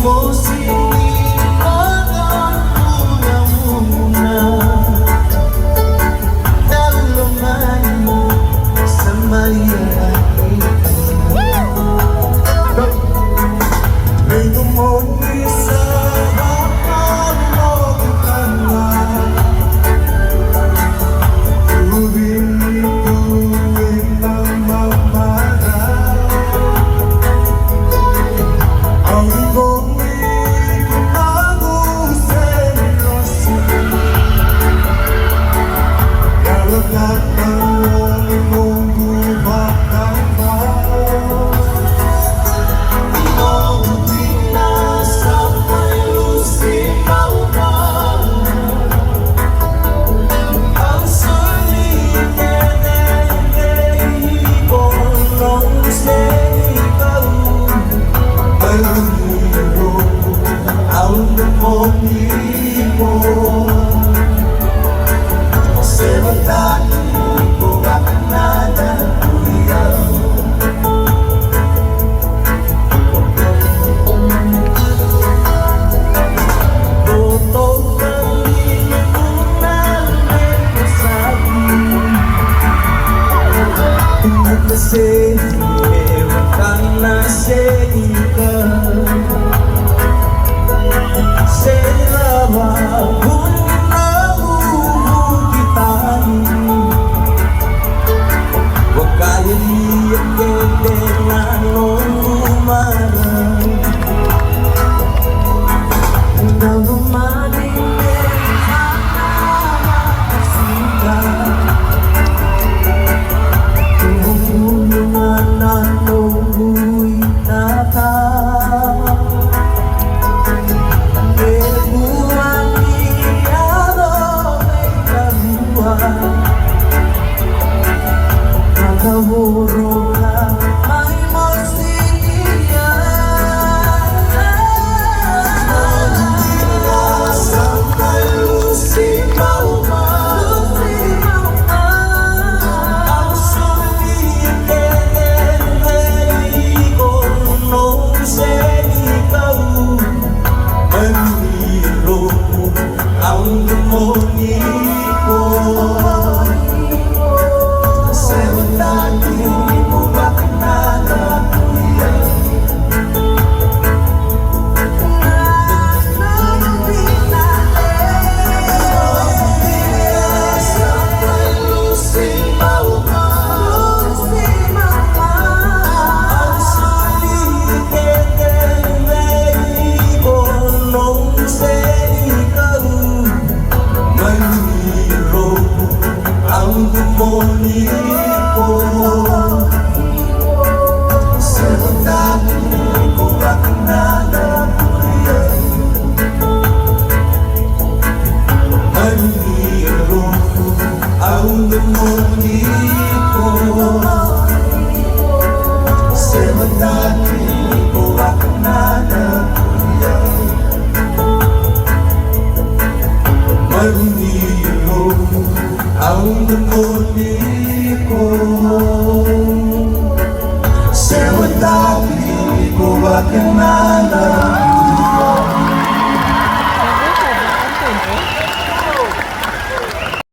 mo sinilagang una-una, nalulungan mo sa mayayain. May dumoni sa hapang mo kitanga, tubing ituwin ang mamara. Ang ibong ikumago sa iloso, kalagat ang imong gumakang ba. Kasi meron kang nasigikan, selawa kung nahuhugitan. Huwag kaya liyak-kete na nung umarang, nang umaling meron ka na makasigan. Nagahuro ka, may masigiyan. Nandila sa kalusi mauman, ang sulit ay ikonong sa ikaw. Manilo ang demoniko, demoniko, sebenarnya ku akan ada pilihan. Meniru ang demoniko, sebenarnya ku akan ada pilihan. Meniru ang demoniko, sebentar ko akan ada